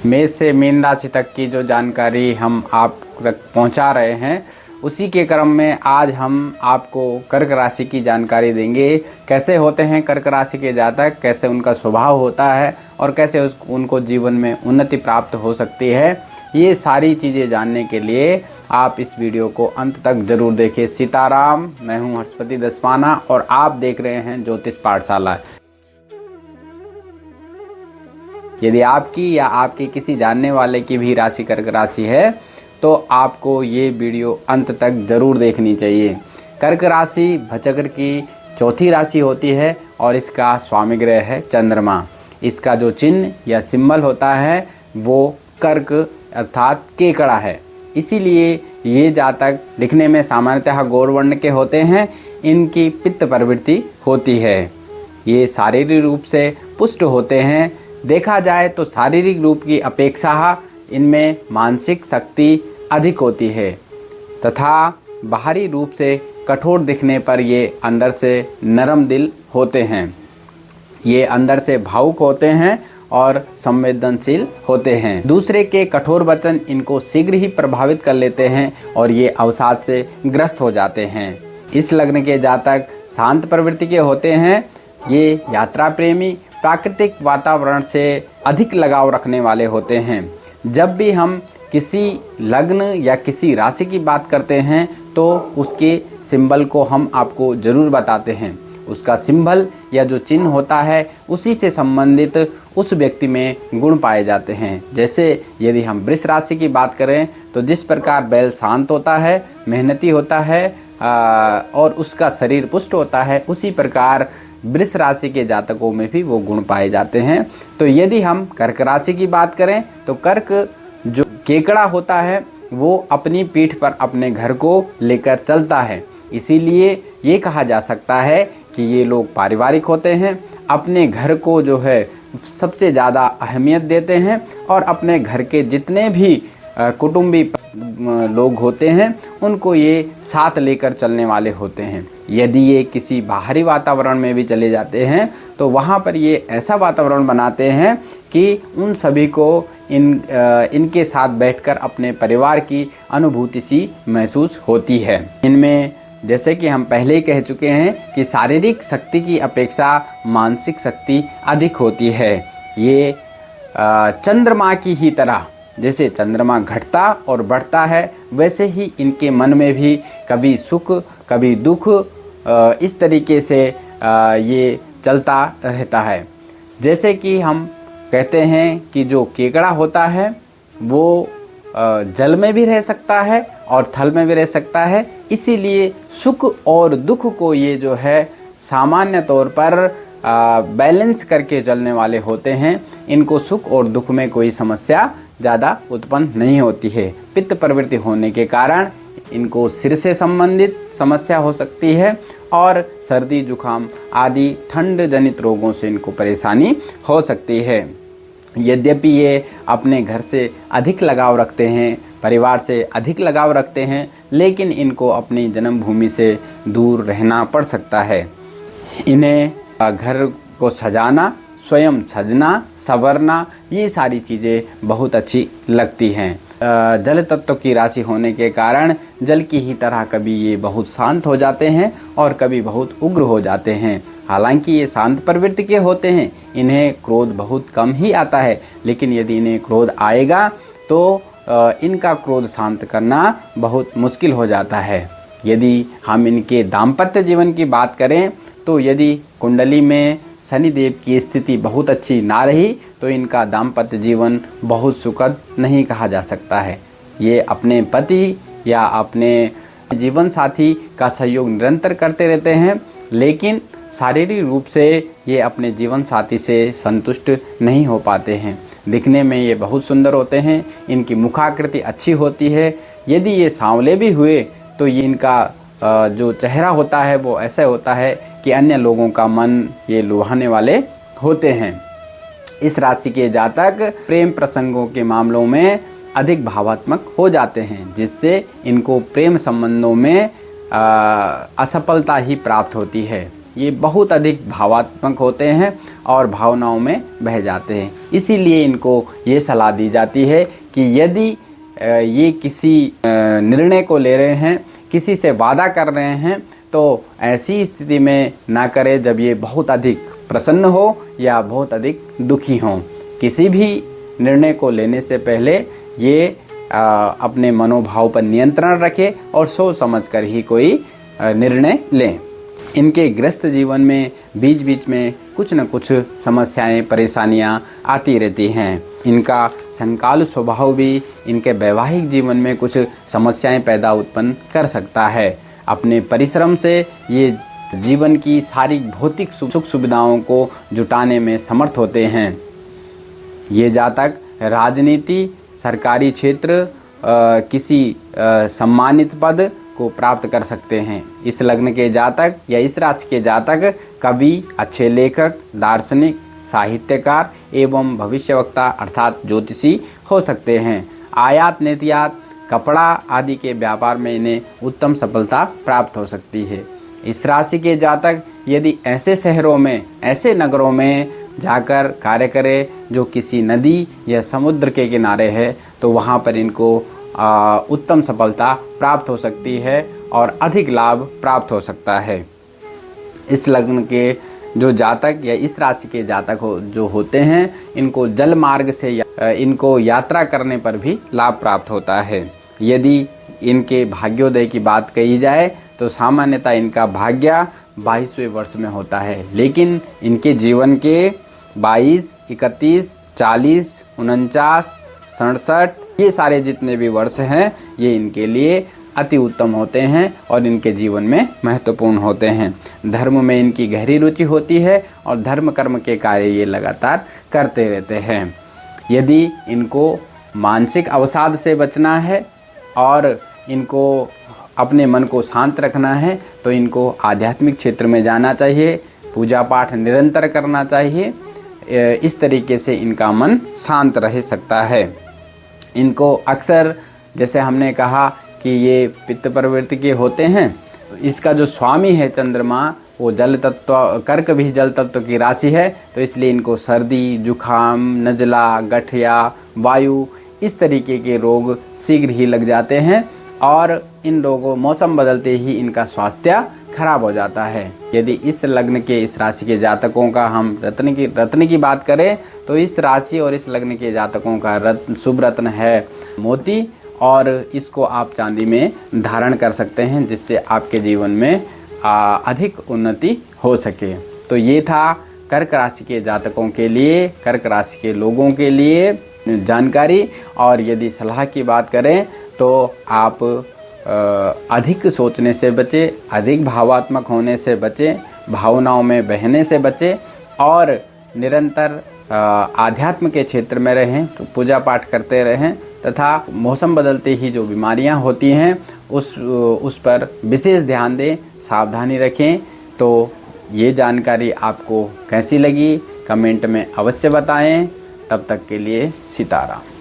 मेष से मीन राशि तक की जो जानकारी हम आप तक पहुंचा रहे हैं, उसी के क्रम में आज हम आपको कर्क राशि की जानकारी देंगे। कैसे होते हैं कर्क राशि के जातक, कैसे उनका स्वभाव होता है और कैसे उनको जीवन में उन्नति प्राप्त हो सकती है, ये सारी चीज़ें जानने के लिए आप इस वीडियो को अंत तक जरूर देखें। सीताराम, मैं हूं हर्षपति दसवाना और आप देख रहे हैं ज्योतिष पाठशाला। यदि आपकी या आपके किसी जानने वाले की भी राशि कर्क राशि है तो आपको ये वीडियो अंत तक जरूर देखनी चाहिए। कर्क राशि भचक्र की चौथी राशि होती है और इसका स्वामी ग्रह है चंद्रमा। इसका जो चिन्ह या सिंबल होता है वो कर्क अर्थात केकड़ा है। इसीलिए ये जातक दिखने में सामान्यतः गौरवर्ण के होते हैं। इनकी पित्त प्रवृत्ति होती है। ये शारीरिक रूप से पुष्ट होते हैं। देखा जाए तो शारीरिक रूप की अपेक्षा इनमें मानसिक शक्ति अधिक होती है तथा बाहरी रूप से कठोर दिखने पर ये अंदर से नरम दिल होते हैं। ये अंदर से भावुक होते हैं और संवेदनशील होते हैं। दूसरे के कठोर वचन इनको शीघ्र ही प्रभावित कर लेते हैं और ये अवसाद से ग्रस्त हो जाते हैं। इस लग्न के जातक शांत प्रवृत्ति के होते हैं। ये यात्रा प्रेमी, प्राकृतिक वातावरण से अधिक लगाव रखने वाले होते हैं। जब भी हम किसी लग्न या किसी राशि की बात करते हैं तो उसके सिंबल को हम आपको ज़रूर बताते हैं। उसका सिंबल या जो चिन्ह होता है उसी से संबंधित उस व्यक्ति में गुण पाए जाते हैं। जैसे यदि हम वृष राशि की बात करें तो जिस प्रकार बैल शांत होता है, मेहनती होता है और उसका शरीर पुष्ट होता है, उसी प्रकार वृष राशि के जातकों में भी वो गुण पाए जाते हैं। तो यदि हम कर्क राशि की बात करें तो कर्क जो केकड़ा होता है वो अपनी पीठ पर अपने घर को लेकर चलता है। इसीलिए ये कहा जा सकता है कि ये लोग पारिवारिक होते हैं। अपने घर को जो है सबसे ज़्यादा अहमियत देते हैं और अपने घर के जितने भी कुटुंबी लोग होते हैं उनको ये साथ लेकर चलने वाले होते हैं। यदि ये किसी बाहरी वातावरण में भी चले जाते हैं तो वहाँ पर ये ऐसा वातावरण बनाते हैं कि उन सभी को इनके साथ बैठकर अपने परिवार की अनुभूति सी महसूस होती है। इनमें जैसे कि हम पहले ही कह चुके हैं कि शारीरिक शक्ति की अपेक्षा मानसिक शक्ति अधिक होती है। ये चंद्रमा की ही तरह, जैसे चंद्रमा घटता और बढ़ता है वैसे ही इनके मन में भी कभी सुख कभी दुख इस तरीके से ये चलता रहता है। जैसे कि हम कहते हैं कि जो केकड़ा होता है वो जल में भी रह सकता है और थल में भी रह सकता है। इसीलिए सुख और दुख को ये जो है सामान्य तौर पर बैलेंस करके चलने वाले होते हैं। इनको सुख और दुख में कोई समस्या ज़्यादा उत्पन्न नहीं होती है। पित्त प्रवृत्ति होने के कारण इनको सिर से संबंधित समस्या हो सकती है और सर्दी जुखाम आदि ठंड जनित रोगों से इनको परेशानी हो सकती है। यद्यपि ये अपने घर से अधिक लगाव रखते हैं, परिवार से अधिक लगाव रखते हैं, लेकिन इनको अपनी जन्मभूमि से दूर रहना पड़ सकता है। इन्हें घर को सजाना, स्वयं सजना, संवरना, ये सारी चीज़ें बहुत अच्छी लगती हैं। जल तत्व की राशि होने के कारण जल की ही तरह कभी ये बहुत शांत हो जाते हैं और कभी बहुत उग्र हो जाते हैं। हालांकि ये शांत प्रवृत्ति के होते हैं, इन्हें क्रोध बहुत कम ही आता है, लेकिन यदि इन्हें क्रोध आएगा तो इनका क्रोध शांत करना बहुत मुश्किल हो जाता है। यदि हम इनके दाम्पत्य जीवन की बात करें तो यदि कुंडली में शनिदेव की स्थिति बहुत अच्छी ना रही तो इनका दाम्पत्य जीवन बहुत सुखद नहीं कहा जा सकता है। ये अपने पति या अपने जीवन साथी का सहयोग निरंतर करते रहते हैं, लेकिन शारीरिक रूप से ये अपने जीवन साथी से संतुष्ट नहीं हो पाते हैं। दिखने में ये बहुत सुंदर होते हैं, इनकी मुखाकृति अच्छी होती है। यदि ये सांवले भी हुए तो ये इनका जो चेहरा होता है वो ऐसा होता है कि अन्य लोगों का मन ये लुभाने वाले होते हैं। इस राशि के जातक प्रेम प्रसंगों के मामलों में अधिक भावात्मक हो जाते हैं, जिससे इनको प्रेम संबंधों में असफलता ही प्राप्त होती है। ये बहुत अधिक भावात्मक होते हैं और भावनाओं में बह जाते हैं। इसीलिए इनको ये सलाह दी जाती है कि यदि ये किसी निर्णय को ले रहे हैं, किसी से वादा कर रहे हैं, तो ऐसी स्थिति में ना करें जब ये बहुत अधिक प्रसन्न हो या बहुत अधिक दुखी हो। किसी भी निर्णय को लेने से पहले ये अपने मनोभाव पर नियंत्रण रखें और सोच समझकर ही कोई निर्णय लें। इनके गृहस्थ जीवन में बीच बीच में कुछ न कुछ समस्याएं, परेशानियां आती रहती हैं। इनका संकालु स्वभाव भी इनके वैवाहिक जीवन में कुछ समस्याएं पैदा उत्पन्न कर सकता है। अपने परिश्रम से ये जीवन की सारी भौतिक सुख सुविधाओं को जुटाने में समर्थ होते हैं। ये जातक राजनीति, सरकारी क्षेत्र, किसी सम्मानित पद को प्राप्त कर सकते हैं। इस लग्न के जातक या इस राशि के जातक कवि, अच्छे लेखक, दार्शनिक, साहित्यकार एवं भविष्यवक्ता अर्थात ज्योतिषी हो सकते हैं। आयात निर्यात, कपड़ा आदि के व्यापार में इन्हें उत्तम सफलता प्राप्त हो सकती है। इस राशि के जातक यदि ऐसे शहरों में, ऐसे नगरों में जाकर कार्य करें जो किसी नदी या समुद्र के किनारे है, तो वहाँ पर इनको उत्तम सफलता प्राप्त हो सकती है और अधिक लाभ प्राप्त हो सकता है। इस लग्न के जो जातक या इस राशि के जातक जो होते हैं, इनको जल मार्ग से इनको यात्रा करने पर भी लाभ प्राप्त होता है। यदि इनके भाग्योदय की बात कही जाए तो सामान्यतः इनका भाग्य 22वें वर्ष में होता है, लेकिन इनके जीवन के 22, 31, 40, 49, 67 ये सारे जितने भी वर्ष हैं ये इनके लिए अति उत्तम होते हैं और इनके जीवन में महत्वपूर्ण होते हैं। धर्म में इनकी गहरी रुचि होती है और धर्म कर्म के कार्य ये लगातार करते रहते हैं। यदि इनको मानसिक अवसाद से बचना है और इनको अपने मन को शांत रखना है तो इनको आध्यात्मिक क्षेत्र में जाना चाहिए, पूजा पाठ निरंतर करना चाहिए। इस तरीके से इनका मन शांत रह सकता है। इनको अक्सर, जैसे हमने कहा कि ये पित्त प्रवृत्ति के होते हैं, तो इसका जो स्वामी है चंद्रमा, वो जल तत्व, कर्क भी जल तत्व की राशि है, तो इसलिए इनको सर्दी, जुखाम, नज़ला, गठिया, वायु इस तरीके के रोग शीघ्र ही लग जाते हैं और इन रोगों मौसम बदलते ही इनका स्वास्थ्य खराब हो जाता है। यदि इस लग्न के, इस राशि के जातकों का हम रत्न की बात करें तो इस राशि और इस लग्न के जातकों का शुभ रत्न है मोती, और इसको आप चांदी में धारण कर सकते हैं जिससे आपके जीवन में अधिक उन्नति हो सके। तो ये था कर्क राशि के जातकों के लिए, कर्क राशि के लोगों के लिए जानकारी। और यदि सलाह की बात करें तो आप अधिक सोचने से बचें, अधिक भावात्मक होने से बचें, भावनाओं में बहने से बचें और निरंतर आध्यात्म के क्षेत्र में रहें, पूजा पाठ करते रहें तथा मौसम बदलते ही जो बीमारियां होती हैं उस पर विशेष ध्यान दें, सावधानी रखें। तो ये जानकारी आपको कैसी लगी कमेंट में अवश्य बताएं। तब तक के लिए सीताराम।